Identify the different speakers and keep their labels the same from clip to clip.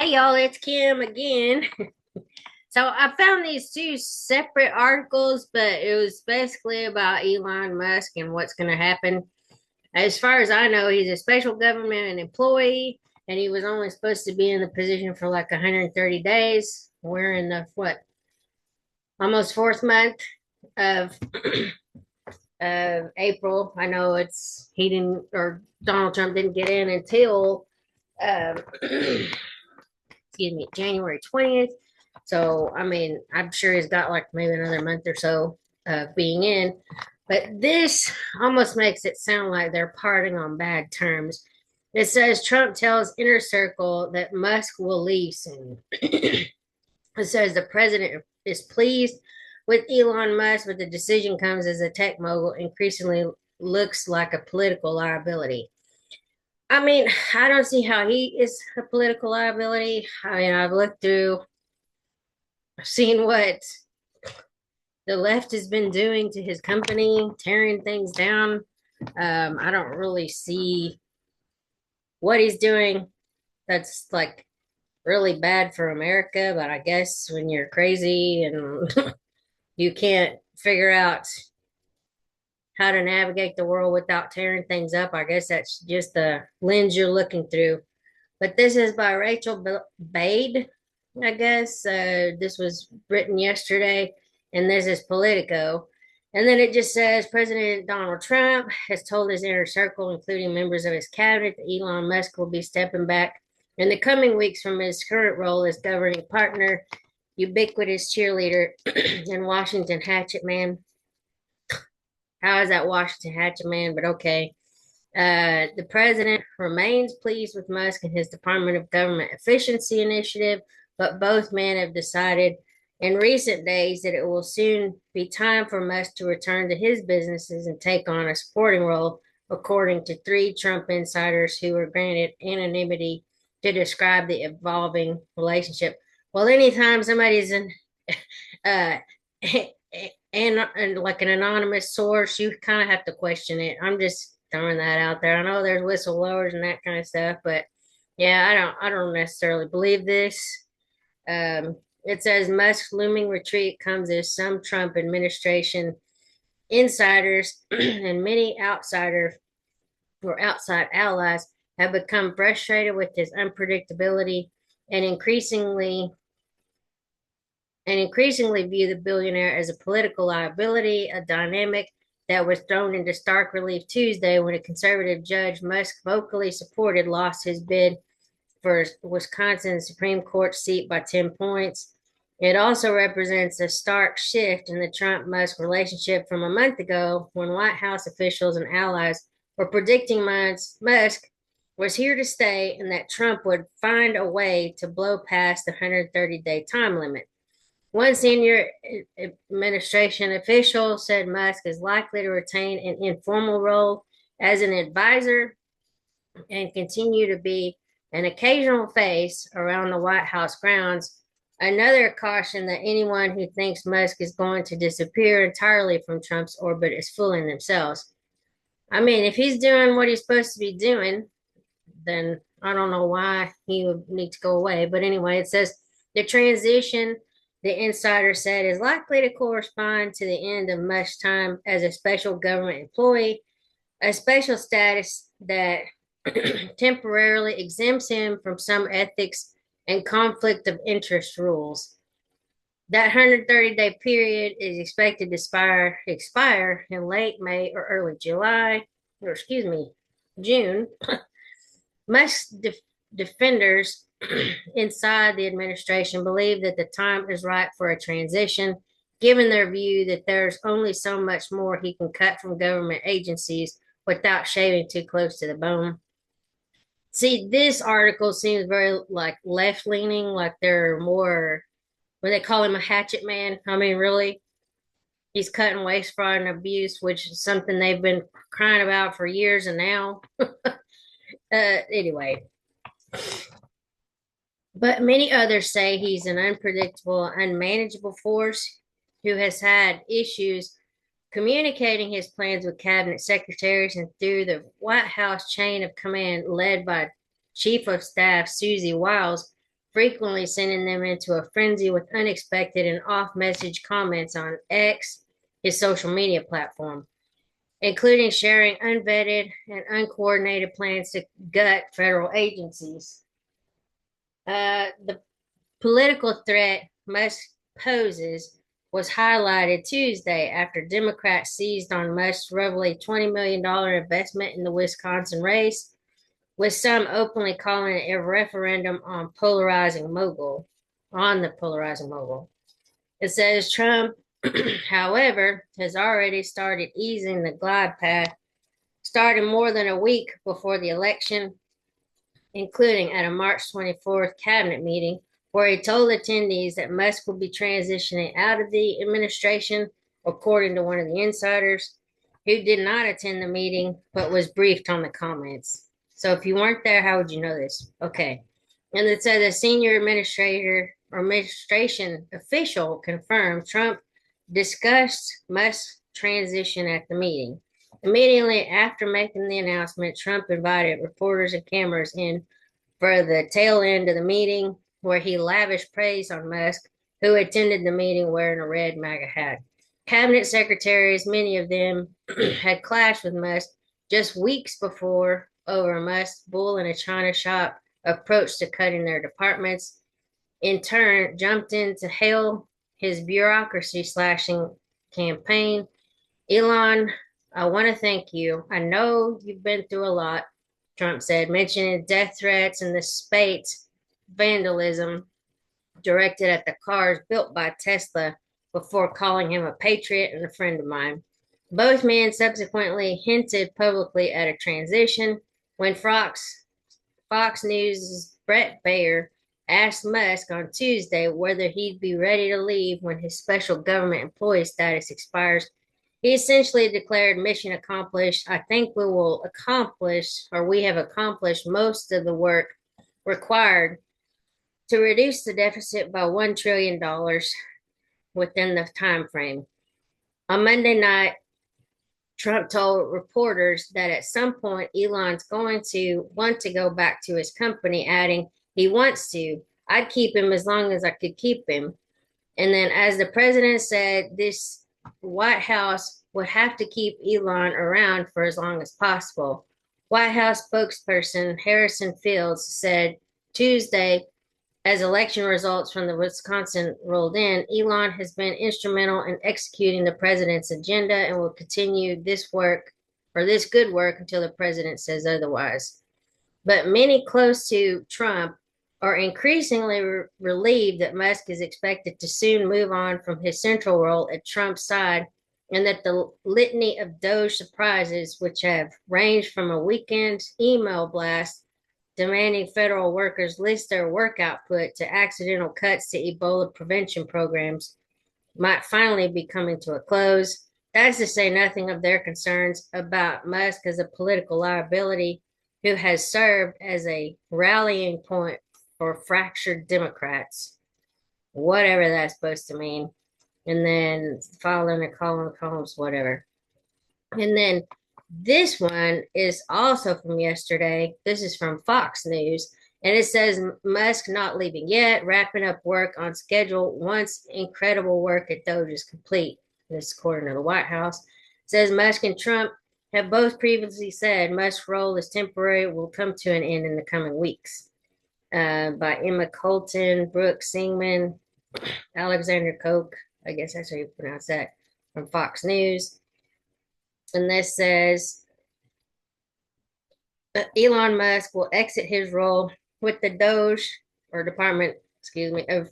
Speaker 1: Hey y'all, it's Kim again. So I found these two separate articles, but it was basically about Elon Musk and what's going to happen. As far as I know, he's a special government employee, and he was only supposed to be in the position for like 130 days. We're in the almost fourth month of April. I know he didn't, or Donald Trump didn't get in until excuse me, January 20th. So, I mean, I'm sure he's got like maybe another month or so of being in. But this almost makes it sound like they're parting on bad terms. It says Trump tells Inner Circle that Musk will leave soon. It says the president is pleased with Elon Musk, but the decision comes as the tech mogul increasingly looks like a political liability. I mean, I don't see how he is a political liability. I mean, I've looked through, I've seen what the left has been doing to his company, tearing things down. I don't really see what he's doing that's like really bad for America, but I guess when you're crazy and you can't figure out how to navigate the world without tearing things up, I guess that's just the lens you're looking through. But this is by Rachel Bade, I guess. This was written yesterday, and this is Politico. And then it just says President Donald Trump has told his inner circle, including members of his cabinet, that Elon Musk will be stepping back in the coming weeks from his current role as governing partner, ubiquitous cheerleader, and Washington hatchet man. How is that Washington hatchet man? But okay. The president remains pleased with Musk and his Department of Government Efficiency initiative, but both men have decided in recent days that it will soon be time for Musk to return to his businesses and take on a supporting role, according to three Trump insiders who were granted anonymity to describe the evolving relationship. Well, anytime somebody's in uh, and like an anonymous source, you kind of have to question it. I'm just throwing that out there. I know there's whistleblowers and that kind of stuff, but yeah, I don't necessarily believe this. It says Musk's looming retreat comes as some Trump administration insiders and many outsiders or outside allies have become frustrated with his unpredictability and increasingly view the billionaire as a political liability, a dynamic that was thrown into stark relief Tuesday when a conservative judge Musk vocally supported lost his bid for Wisconsin Supreme Court seat by 10 points. It also represents a stark shift in the Trump Musk relationship from a month ago when White House officials and allies were predicting Musk was here to stay and that Trump would find a way to blow past the 130-day time limit. One senior administration official said Musk is likely to retain an informal role as an advisor and continue to be an occasional face around the White House grounds. Another caution that anyone who thinks Musk is going to disappear entirely from Trump's orbit is fooling themselves. I mean, if he's doing what he's supposed to be doing, then I don't know why he would need to go away. But anyway, it says the transition, the insider said, is likely to correspond to the end of Musk's time as a special government employee, a special status that temporarily exempts him from some ethics and conflict of interest rules. That 130-day period is expected to expire in late May or early July, or excuse me, June. Musk's defenders inside the administration believe that the time is right for a transition, given their view that there's only so much more he can cut from government agencies without shaving too close to the bone. See, this article seems very like left leaning, like they're more, what they call him, a hatchet man. I mean, really, he's cutting waste, fraud, and abuse, which is something they've been crying about for years and now. Anyway, but many others say he's an unpredictable, unmanageable force who has had issues communicating his plans with cabinet secretaries and through the White House chain of command led by Chief of Staff Susie Wiles. frequently sending them into a frenzy with unexpected and off-message comments on X, his social media platform, including sharing unvetted and uncoordinated plans to gut federal agencies. The political threat Musk poses was highlighted Tuesday after Democrats seized on Musk's roughly $20 million investment in the Wisconsin race, with some openly calling it a referendum on the polarizing mogul. It says Trump, however, has already started easing the glide path, starting more than a week before the election, including at a March 24th cabinet meeting, where he told attendees that Musk would be transitioning out of the administration, according to one of the insiders, who did not attend the meeting but was briefed on the comments. So if you weren't there, how would you know this? Okay. And it said a senior administration official confirmed Trump discussed Musk's transition at the meeting. Immediately after making the announcement, Trump invited reporters and cameras in for the tail end of the meeting, where he lavished praise on Musk, who attended the meeting wearing a red MAGA hat. Cabinet secretaries, many of them, had clashed with Musk just weeks before over Musk's bull in a China shop approach to cutting their departments. In turn, jumped in to hail his bureaucracy slashing campaign. Elon, I want to thank you. I know you've been through a lot, Trump said, mentioning death threats and the spate vandalism directed at the cars built by Tesla before calling him a patriot and a friend of mine. Both men subsequently hinted publicly at a transition when Fox News' Brett Baer asked Musk on Tuesday whether he'd be ready to leave when his special government employee status expires. He essentially declared mission accomplished. I think we have accomplished most of the work required to reduce the deficit by $1 trillion within the time frame. On Monday night, Trump told reporters that at some point Elon's going to want to go back to his company, adding, he wants to. I'd keep him as long as I could keep him. And then, as the president said, this White House would have to keep Elon around for as long as possible. White House spokesperson Harrison Fields said Tuesday, as election results from the Wisconsin rolled in, Elon has been instrumental in executing the president's agenda and will continue this good work until the president says otherwise. But many close to Trump are increasingly relieved that Musk is expected to soon move on from his central role at Trump's side, and that the litany of Doge surprises, which have ranged from a weekend email blast demanding federal workers list their work output to accidental cuts to Ebola prevention programs, might finally be coming to a close. That's to say nothing of their concerns about Musk as a political liability who has served as a rallying point for fractured Democrats, whatever that's supposed to mean. And then following a columns, whatever. And then this one is also from yesterday. This is from Fox News. And it says Musk not leaving yet, wrapping up work on schedule once incredible work at Doge is complete. This according to the White House. It says Musk and Trump have both previously said Musk's role is temporary, will come to an end in the coming weeks. By Emma Colton, Brooke Singman, Alexander Koch, I guess that's how you pronounce that, from Fox News. And this says Elon Musk will exit his role with the Department of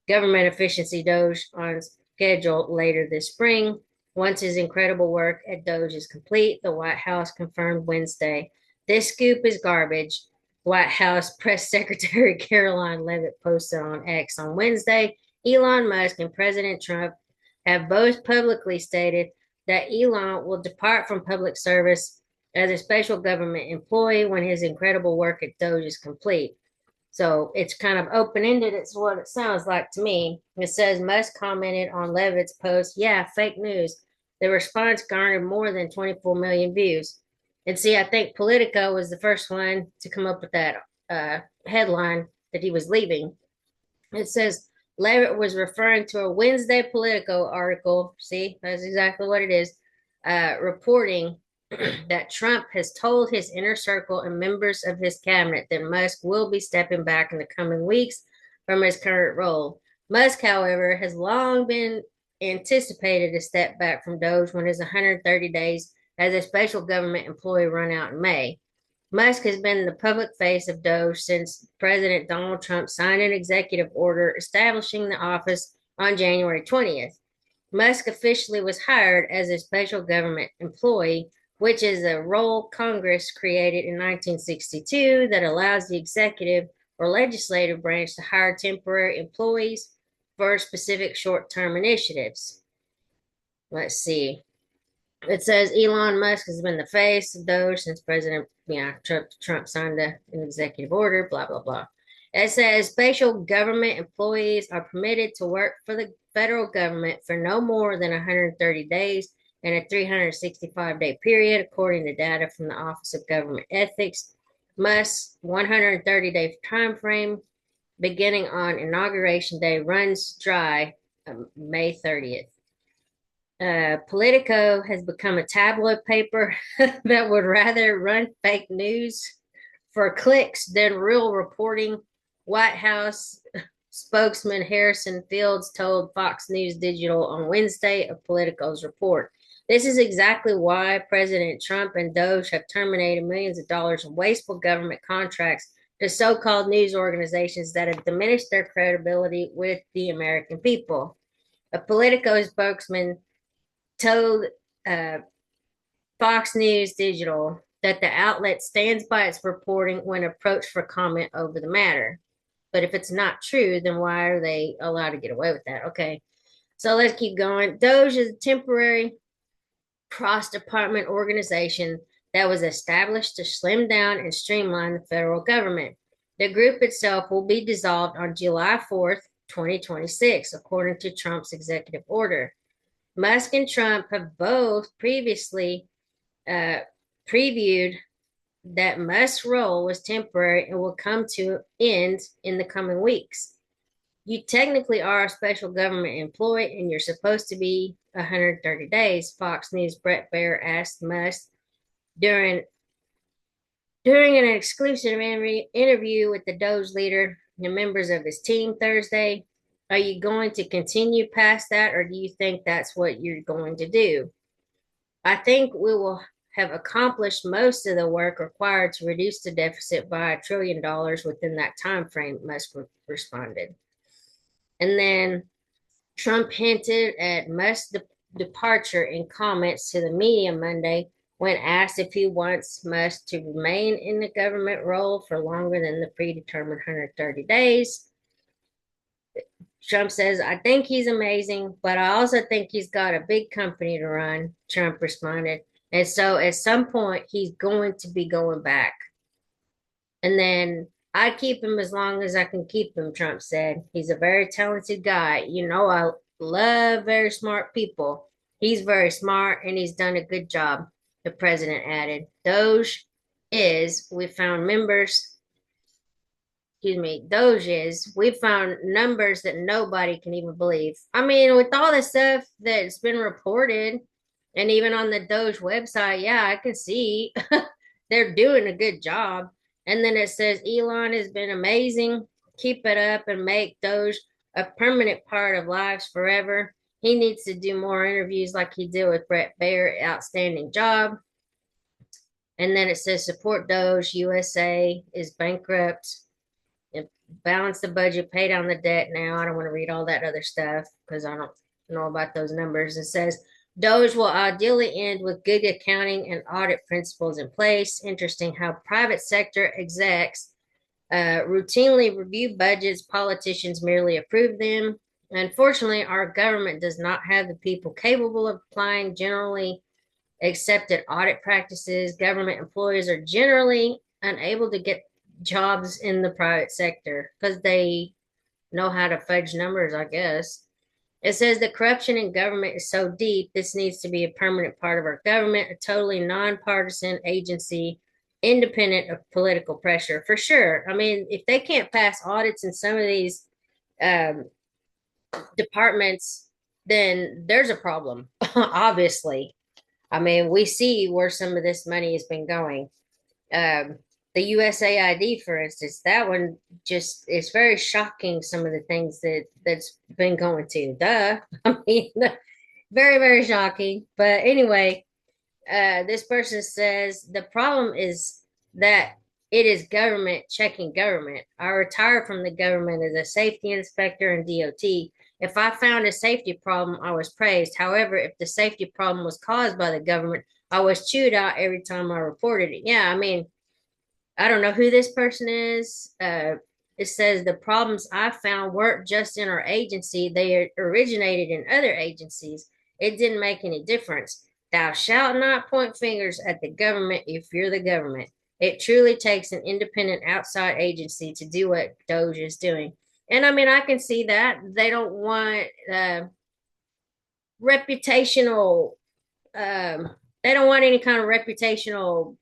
Speaker 1: Government Efficiency Doge on schedule later this spring. Once his incredible work at Doge is complete, the White House confirmed Wednesday. This scoop is garbage. White House Press Secretary Karoline Leavitt posted on X on Wednesday. Elon Musk and President Trump have both publicly stated that Elon will depart from public service as a special government employee when his incredible work at Doge is complete. So it's kind of open-ended. It's what it sounds like to me. It says Musk commented on Leavitt's post, yeah, fake news. The response garnered more than 24 million views. And see, I think Politico was the first one to come up with that headline. that he was leaving. It says Leavitt was referring to a Wednesday Politico article. See, that's exactly what it is. Reporting that Trump has told his inner circle and members of his cabinet that Musk will be stepping back in the coming weeks from his current role. Musk, however, has long been anticipated to step back from Doge when his 130 days as a special government employee run out in May. Musk has been the public face of Doge since President Donald Trump signed an executive order establishing the office on January 20th. Musk officially was hired as a special government employee, which is a role Congress created in 1962 that allows the executive or legislative branch to hire temporary employees for specific short-term initiatives. Let's see. It says Elon Musk has been the face of Doge since Trump signed an executive order, blah, blah, blah. It says special government employees are permitted to work for the federal government for no more than 130 days in a 365-day period, according to data from the Office of Government Ethics. Musk's 130-day time frame beginning on Inauguration Day runs dry May 30th. Politico has become a tabloid paper that would rather run fake news for clicks than real reporting. White House spokesman Harrison Fields told Fox News Digital on Wednesday of Politico's report. This is exactly why President Trump and Doge have terminated millions of dollars in wasteful government contracts to so-called news organizations that have diminished their credibility with the American people. A Politico spokesman told Fox News Digital that the outlet stands by its reporting when approached for comment over the matter. But if it's not true, then why are they allowed to get away with that? Okay, so let's keep going. Doge is a temporary cross-department organization that was established to slim down and streamline the federal government. The group itself will be dissolved on July 4th, 2026, according to Trump's executive order. Musk and Trump have both previously previewed that Musk's role was temporary and will come to end in the coming weeks. You technically are a special government employee and you're supposed to be 130 days, Fox News' Brett Baier asked Musk during an exclusive interview with the Doge leader and members of his team Thursday. Are you going to continue past that, or do you think that's what you're going to do? I think we will have accomplished most of the work required to reduce the deficit by $1 trillion within that time frame, Musk responded. And then Trump hinted at Musk's departure in comments to the media Monday when asked if he wants Musk to remain in the government role for longer than the predetermined 130 days. Trump says, I think he's amazing, but I also think he's got a big company to run, Trump responded. And so at some point, he's going to be going back. And then I keep him as long as I can keep him, Trump said. He's a very talented guy. You know, I love very smart people. He's very smart and he's done a good job, the president added. Doge is, we found numbers that nobody can even believe. I mean, with all the stuff that's been reported, and even on the Doge website, yeah, I can see they're doing a good job. And then it says, Elon has been amazing. Keep it up and make Doge a permanent part of lives forever. He needs to do more interviews like he did with Brett Baier. Outstanding job. And then it says, support Doge. USA is bankrupt. Balance the budget, pay down the debt now. I don't want to read all that other stuff because I don't know about those numbers. It says, Doge will ideally end with good accounting and audit principles in place. Interesting how private sector execs routinely review budgets. Politicians merely approve them. Unfortunately, our government does not have the people capable of applying generally accepted audit practices. Government employees are generally unable to get jobs in the private sector because they know how to fudge numbers, I guess. It says the corruption in government is so deep, this needs to be a permanent part of our government, a totally nonpartisan agency independent of political pressure for sure. I mean, if they can't pass audits in some of these um, departments, then there's a problem, obviously. I mean, we see where some of this money has been going. Um, the USAID, for instance, that one just is very shocking. Some of the things that's been going to. Duh. I mean, very, very shocking. But anyway, this person says the problem is that it is government checking government. I retired from the government as a safety inspector in DOT. If I found a safety problem, I was praised. However, if the safety problem was caused by the government, I was chewed out every time I reported it. Yeah, I mean, I don't know who this person is. It says the problems I found weren't just in our agency, they originated in other agencies. It didn't make any difference. Thou shalt not point fingers at the government if you're the government. It truly takes an independent outside agency to do what Doge is doing. And I mean, I can see that. They don't want reputational, um, they don't want any kind of reputational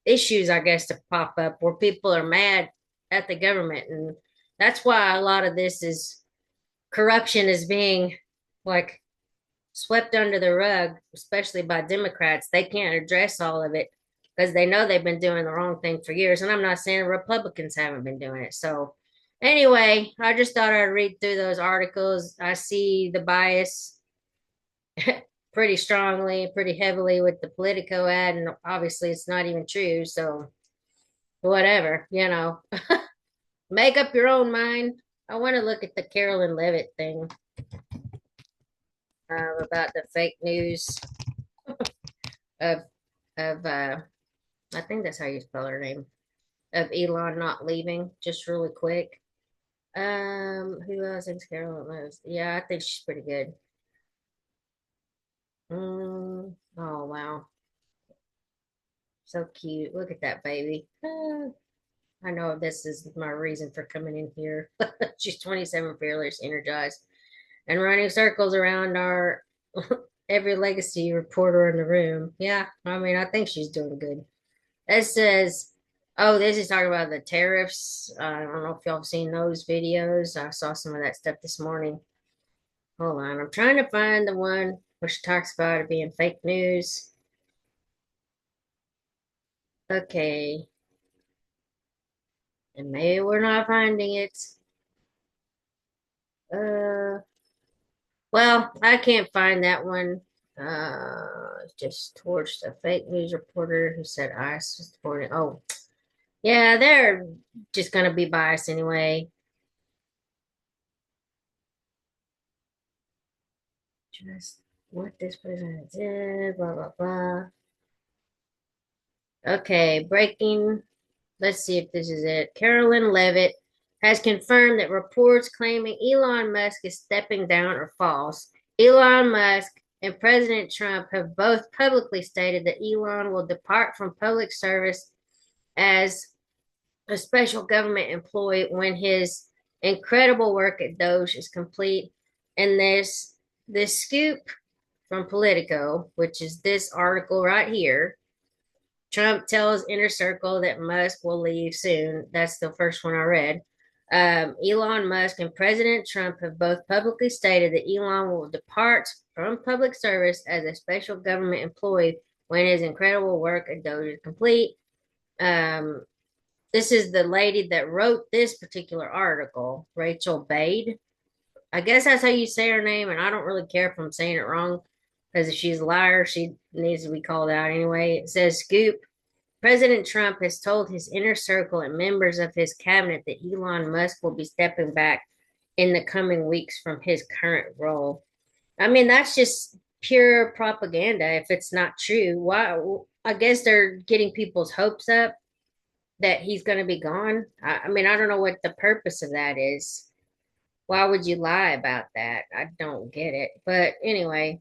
Speaker 1: issues, I guess, to pop up where people are mad at the government. And that's why a lot of this is corruption is being like swept under the rug, especially by Democrats. They can't address all of it because they know they've been doing the wrong thing for years. And I'm not saying Republicans haven't been doing it. So, anyway, I just thought I'd read through those articles. I see the bias pretty strongly, pretty heavily with the Politico ad, and obviously it's not even true. So, whatever, make up your own mind. I want to look at the Karoline Leavitt thing about the fake news of of I think that's how you spell her name, of Elon not leaving. Just really quick. Who else thinks Karoline lives? Yeah, I think she's pretty good. Oh wow, so cute. Look at that baby. I know this is my reason for coming in here. She's 27, fearless, energized, and running circles around our every legacy reporter in the room. Yeah, I mean, I think she's doing good. It says, oh, this is talking about the tariffs. I don't know if y'all have seen those videos. I saw some of that stuff this morning. Hold on, I'm trying to find the one which talks about it being fake news. Okay, and maybe we're not finding it. Uh, well, I can't find that one. Just towards the fake news reporter who said ICE was reporting. Oh, yeah, they're just gonna be biased anyway. Just what this person did, blah blah blah. Okay, breaking. Let's see if this is it. Karoline Leavitt has confirmed that reports claiming Elon Musk is stepping down are false. Elon Musk and President Trump have both publicly stated that Elon will depart from public service as a special government employee when his incredible work at Doge is complete. And this scoop from Politico, which is this article right here. Trump tells Inner Circle that Musk will leave soon. That's the first one I read. Elon Musk and President Trump have both publicly stated that Elon will depart from public service as a special government employee when his incredible work at Doge is complete. Um, this is the lady that wrote this particular article, Rachel Bade. I guess that's how you say her name, and I don't really care if I'm saying it wrong because if she's a liar, she needs to be called out anyway. It says, Scoop. President Trump has told his inner circle and members of his cabinet that Elon Musk will be stepping back in the coming weeks from his current role. I mean, that's just pure propaganda if it's not true. Why? I guess they're getting people's hopes up that he's going to be gone. I mean, I don't know what the purpose of that is. Why would you lie about that? I don't get it. But anyway,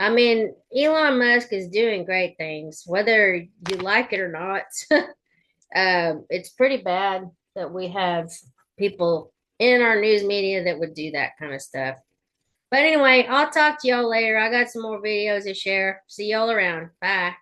Speaker 1: I mean, Elon Musk is doing great things, whether you like it or not. It's pretty bad that we have people in our news media that would do that kind of stuff. But anyway, I'll talk to y'all later. I got some more videos to share. See y'all around. Bye.